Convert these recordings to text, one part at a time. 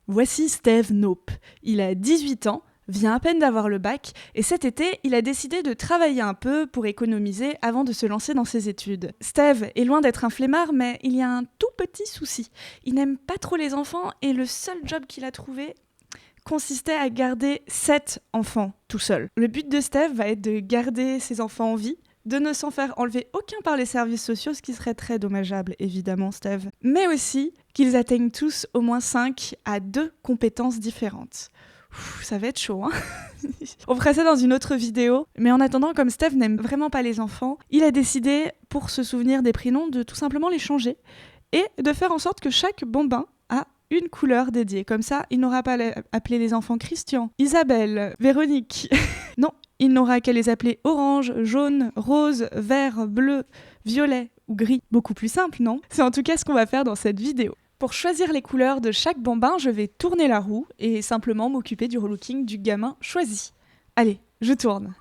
Voici Steve Nope. Il a 18 ans, vient à peine d'avoir le bac, et cet été, il a décidé de travailler un peu pour économiser avant de se lancer dans ses études. Steve est loin d'être un flemmard, mais il y a un tout petit souci. Il n'aime pas trop les enfants, et le seul job qu'il a trouvé consistait à garder 7 enfants tout seul. Le but de Steve va être de garder ses enfants en vie, de ne s'en faire enlever aucun par les services sociaux, ce qui serait très dommageable, évidemment, Steve. Mais aussi qu'ils atteignent tous au moins 5 à 2 compétences différentes. Ça va être chaud, hein. On fera ça dans une autre vidéo. Mais en attendant, comme Steve n'aime vraiment pas les enfants, il a décidé, pour se souvenir des prénoms, de tout simplement les changer et de faire en sorte que chaque bambin a une couleur dédiée. Comme ça, il n'aura pas à appeler les enfants Christian, Isabelle, Véronique. Non, il n'aura qu'à les appeler orange, jaune, rose, vert, bleu, violet ou gris. Beaucoup plus simple, non ? C'est en tout cas ce qu'on va faire dans cette vidéo. Pour choisir les couleurs de chaque bambin, je vais tourner la roue et simplement m'occuper du relooking du gamin choisi. Allez, je tourne.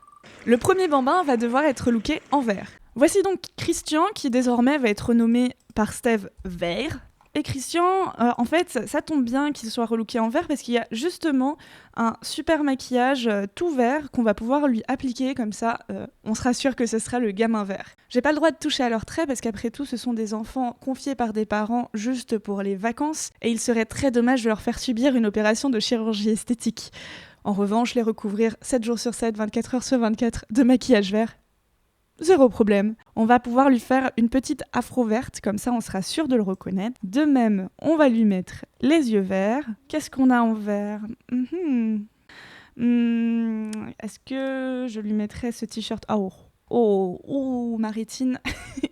Le premier bambin va devoir être looké en vert. Voici donc Christian qui désormais va être nommé par Steve vert. Et Christian, en fait, ça tombe bien qu'il soit relooké en vert parce qu'il y a justement un super maquillage tout vert qu'on va pouvoir lui appliquer, comme ça on sera sûr que ce sera le gamin vert. J'ai pas le droit de toucher à leurs traits parce qu'après tout, ce sont des enfants confiés par des parents juste pour les vacances et il serait très dommage de leur faire subir une opération de chirurgie esthétique. En revanche, les recouvrir 7 jours sur 7, 24 heures sur 24 de maquillage vert, zéro problème. On va pouvoir lui faire une petite afro verte, comme ça on sera sûr de le reconnaître. De même, on va lui mettre les yeux verts. Qu'est-ce qu'on a en vert ? Est-ce que je lui mettrais ce t-shirt ? Maritine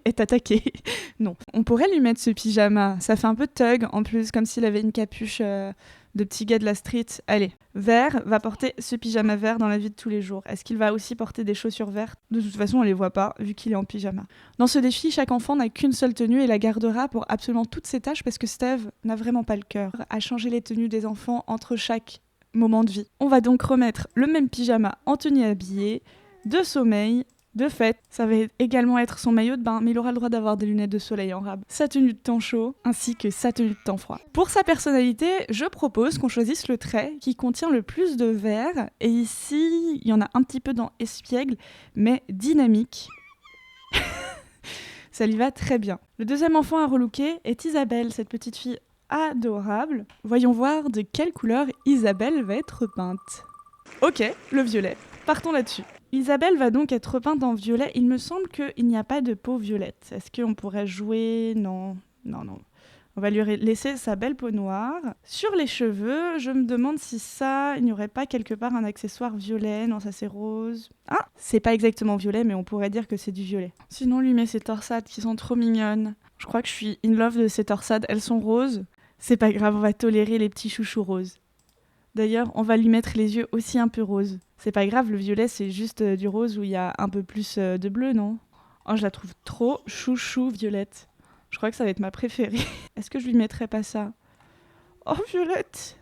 est attaquée. Non. On pourrait lui mettre ce pyjama. Ça fait un peu thug en plus, comme s'il avait une capuche de petit gars de la street. Allez, vert va porter ce pyjama vert dans la vie de tous les jours. Est-ce qu'il va aussi porter des chaussures vertes ? De toute façon, on les voit pas, vu qu'il est en pyjama. Dans ce défi, chaque enfant n'a qu'une seule tenue et la gardera pour absolument toutes ses tâches parce que Steve n'a vraiment pas le cœur à changer les tenues des enfants entre chaque moment de vie. On va donc remettre le même pyjama en tenue habillée, de sommeil, de fête. Ça va également être son maillot de bain, mais il aura le droit d'avoir des lunettes de soleil en rab, sa tenue de temps chaud, ainsi que sa tenue de temps froid. Pour sa personnalité, je propose qu'on choisisse le trait qui contient le plus de vert. Et ici, il y en a un petit peu dans espiègle, mais dynamique. Ça lui va très bien. Le deuxième enfant à relooker est Isabelle, cette petite fille adorable. Voyons voir de quelle couleur Isabelle va être peinte. Ok, le violet. Partons là-dessus. Isabelle va donc être peinte en violet. Il me semble qu'il n'y a pas de peau violette. Est-ce qu'on pourrait jouer ? Non. On va lui laisser sa belle peau noire. Sur les cheveux, je me demande si il n'y aurait pas quelque part un accessoire violet. Non, ça c'est rose. Ah, c'est pas exactement violet, mais on pourrait dire que c'est du violet. Sinon, on lui met ses torsades qui sont trop mignonnes. Je crois que je suis in love de ces torsades. Elles sont roses. C'est pas grave, on va tolérer les petits chouchous roses. D'ailleurs, on va lui mettre les yeux aussi un peu roses. C'est pas grave, le violet, c'est juste du rose où il y a un peu plus de bleu, non ? Oh, je la trouve trop chouchou, Violette. Je crois que ça va être ma préférée. Est-ce que je lui mettrais pas ça ? Oh, Violette !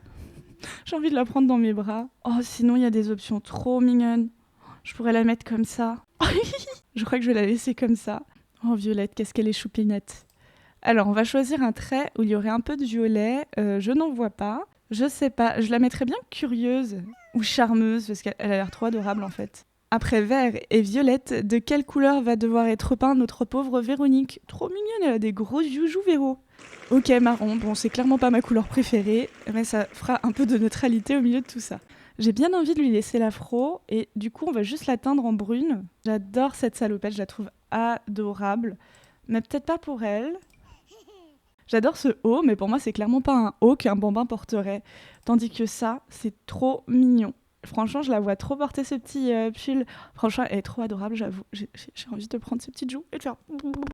J'ai envie de la prendre dans mes bras. Oh, sinon, il y a des options trop mignonnes. Je pourrais la mettre comme ça. Je crois que je vais la laisser comme ça. Oh, Violette, qu'est-ce qu'elle est choupinette. Alors, on va choisir un trait où il y aurait un peu de violet. Je n'en vois pas. Je sais pas, je la mettrais bien curieuse ou charmeuse parce qu'elle a l'air trop adorable en fait. Après vert et violette, de quelle couleur va devoir être peint notre pauvre Véronique ? Trop mignonne, elle a des gros joujoux Véro. Ok, marron, bon c'est clairement pas ma couleur préférée, mais ça fera un peu de neutralité au milieu de tout ça. J'ai bien envie de lui laisser l'afro et du coup on va juste la teindre en brune. J'adore cette salopette, je la trouve adorable, mais peut-être pas pour elle. J'adore ce haut, mais pour moi, c'est clairement pas un haut qu'un bambin porterait. Tandis que ça, c'est trop mignon. Franchement, je la vois trop porter ce petit pull. Franchement, elle est trop adorable, j'avoue. J'ai envie de prendre ses petites joues et de faire...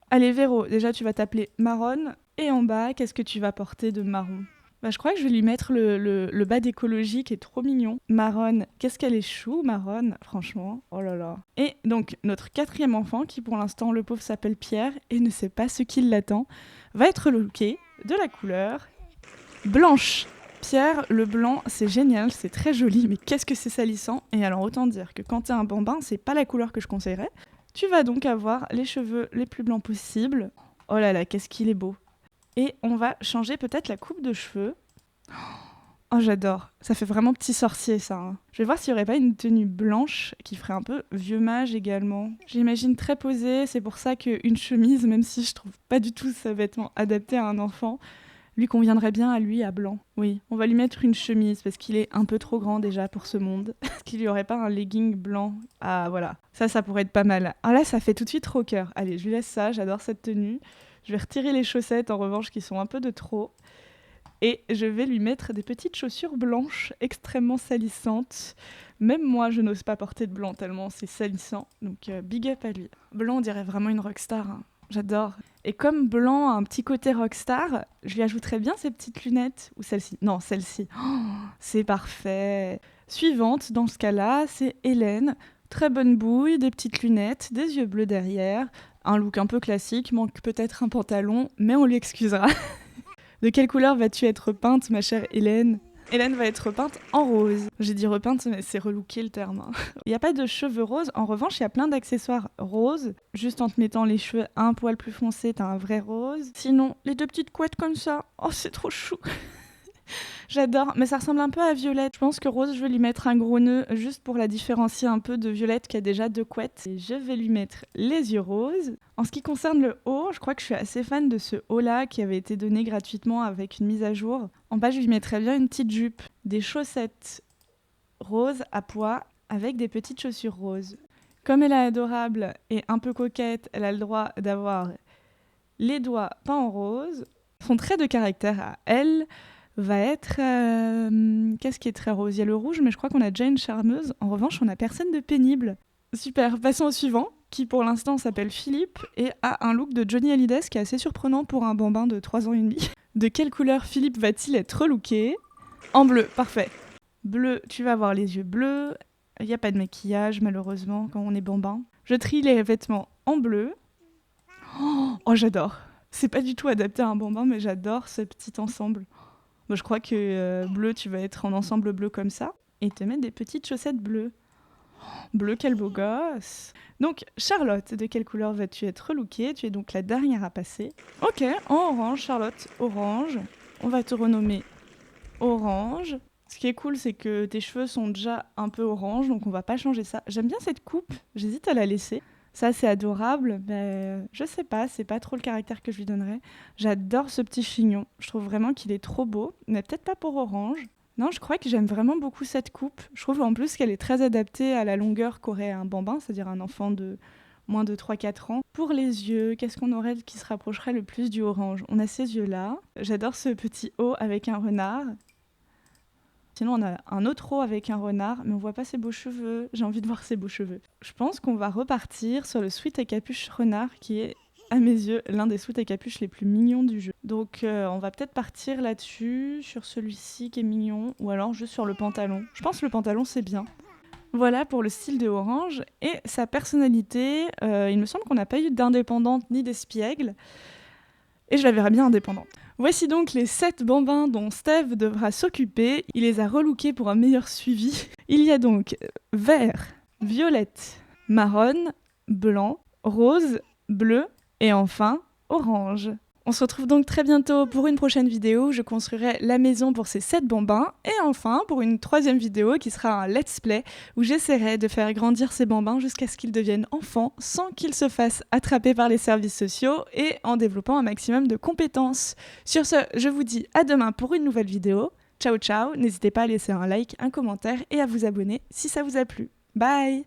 Allez, Véro, déjà, tu vas t'appeler Marron. Et en bas, qu'est-ce que tu vas porter de marron ? Je crois que je vais lui mettre le bas d'écologie qui est trop mignon. Marron, qu'est-ce qu'elle est chou, Marron, franchement. Oh là là. Et donc, notre quatrième enfant, qui pour l'instant, le pauvre s'appelle Pierre et ne sait pas ce qui l'attend, va être looké de la couleur blanche. Pierre, le blanc, c'est génial, c'est très joli, mais qu'est-ce que c'est salissant ? Et alors, autant dire que quand t'es un bambin, c'est pas la couleur que je conseillerais. Tu vas donc avoir les cheveux les plus blancs possibles. Oh là là, qu'est-ce qu'il est beau. Et on va changer peut-être la coupe de cheveux. Oh Oh, j'adore. Ça fait vraiment petit sorcier, ça. Hein. Je vais voir s'il n'y aurait pas une tenue blanche qui ferait un peu vieux mage également. J'imagine très posé, c'est pour ça qu'une chemise, même si je trouve pas du tout ce vêtement adapté à un enfant, lui conviendrait bien à lui à blanc. Oui, on va lui mettre une chemise parce qu'il est un peu trop grand déjà pour ce monde. Est-ce qu'il n'y aurait pas un legging blanc? Ah voilà, ça pourrait être pas mal. Ah là, ça fait tout de suite rocker. Allez, je lui laisse ça, j'adore cette tenue. Je vais retirer les chaussettes en revanche qui sont un peu de trop. Et je vais lui mettre des petites chaussures blanches extrêmement salissantes. Même moi, je n'ose pas porter de blanc tellement c'est salissant. Donc big up à lui. Blanc, on dirait vraiment une rockstar. Hein. J'adore. Et comme Blanc a un petit côté rockstar, je lui ajouterais bien ces petites lunettes. Ou celle-ci. Non, celle-ci. Oh, c'est parfait. Suivante, dans ce cas-là, c'est Hélène. Très bonne bouille, des petites lunettes, des yeux bleus derrière. Un look un peu classique, manque peut-être un pantalon, mais on lui excusera. De quelle couleur vas-tu être peinte, ma chère Hélène? Hélène va être repeinte en rose. J'ai dit repeinte, mais c'est relooké le terme. Hein. Il n'y a pas de cheveux roses. En revanche, il y a plein d'accessoires roses. Juste en te mettant les cheveux un poil plus foncés, t'as un vrai rose. Sinon, les deux petites couettes comme ça. Oh, c'est trop chou. J'adore, mais ça ressemble un peu à Violette. Je pense que Rose, je vais lui mettre un gros nœud juste pour la différencier un peu de Violette qui a déjà 2 couettes. Et je vais lui mettre les yeux roses. En ce qui concerne le haut, je crois que je suis assez fan de ce haut-là qui avait été donné gratuitement avec une mise à jour. En bas, je lui mettrais bien une petite jupe, des chaussettes roses à pois avec des petites chaussures roses. Comme elle est adorable et un peu coquette, elle a le droit d'avoir les doigts peints en rose. Son trait de caractère à elle va être... Qu'est-ce qui est très rose? Il y a le rouge, mais je crois qu'on a déjà une charmeuse. En revanche, on n'a personne de pénible. Super, passons au suivant, qui pour l'instant s'appelle Philippe et a un look de Johnny Hallyday, qui est assez surprenant pour un bambin de 3 ans et demi. De quelle couleur Philippe va-t-il être relooké? En bleu, parfait. Bleu, tu vas avoir les yeux bleus. Il n'y a pas de maquillage, malheureusement, quand on est bambin. Je trie les vêtements en bleu. Oh, j'adore. C'est pas du tout adapté à un bambin, mais j'adore ce petit ensemble. Bon, je crois que bleu, tu vas être en ensemble bleu comme ça. Et te mettre des petites chaussettes bleues. Bleu, quel beau gosse. Donc, Charlotte, de quelle couleur vas-tu être relookée? Tu es donc la dernière à passer. Ok, en orange, Charlotte, orange. On va te renommer orange. Ce qui est cool, c'est que tes cheveux sont déjà un peu orange, donc on va pas changer ça. J'aime bien cette coupe, j'hésite à la laisser. Ça, c'est adorable, mais je sais pas, c'est pas trop le caractère que je lui donnerais. J'adore ce petit chignon, je trouve vraiment qu'il est trop beau, mais peut-être pas pour orange. Non, je crois que j'aime vraiment beaucoup cette coupe. Je trouve en plus qu'elle est très adaptée à la longueur qu'aurait un bambin, c'est-à-dire un enfant de moins de 3-4 ans. Pour les yeux, qu'est-ce qu'on aurait qui se rapprocherait le plus du orange? On a ces yeux-là. J'adore ce petit haut avec un renard. Sinon, on a un autre haut avec un renard, mais on voit pas ses beaux cheveux. J'ai envie de voir ses beaux cheveux. Je pense qu'on va repartir sur le sweat à capuche renard, qui est, à mes yeux, l'un des sweats à capuche les plus mignons du jeu. Donc, on va peut-être partir là-dessus, sur celui-ci qui est mignon, ou alors juste sur le pantalon. Je pense que le pantalon, c'est bien. Voilà pour le style de Orange. Et sa personnalité, il me semble qu'on n'a pas eu d'indépendante ni d'espiègle. Et je la verrais bien indépendante. Voici donc les 7 bambins dont Steve devra s'occuper. Il les a relookés pour un meilleur suivi. Il y a donc vert, violette, marron, blanc, rose, bleu et enfin orange. On se retrouve donc très bientôt pour une prochaine vidéo où je construirai la maison pour ces 7 bambins et enfin pour une 3e vidéo qui sera un let's play où j'essaierai de faire grandir ces bambins jusqu'à ce qu'ils deviennent enfants sans qu'ils se fassent attraper par les services sociaux et en développant un maximum de compétences. Sur ce, je vous dis à demain pour une nouvelle vidéo. Ciao ciao, n'hésitez pas à laisser un like, un commentaire et à vous abonner si ça vous a plu. Bye!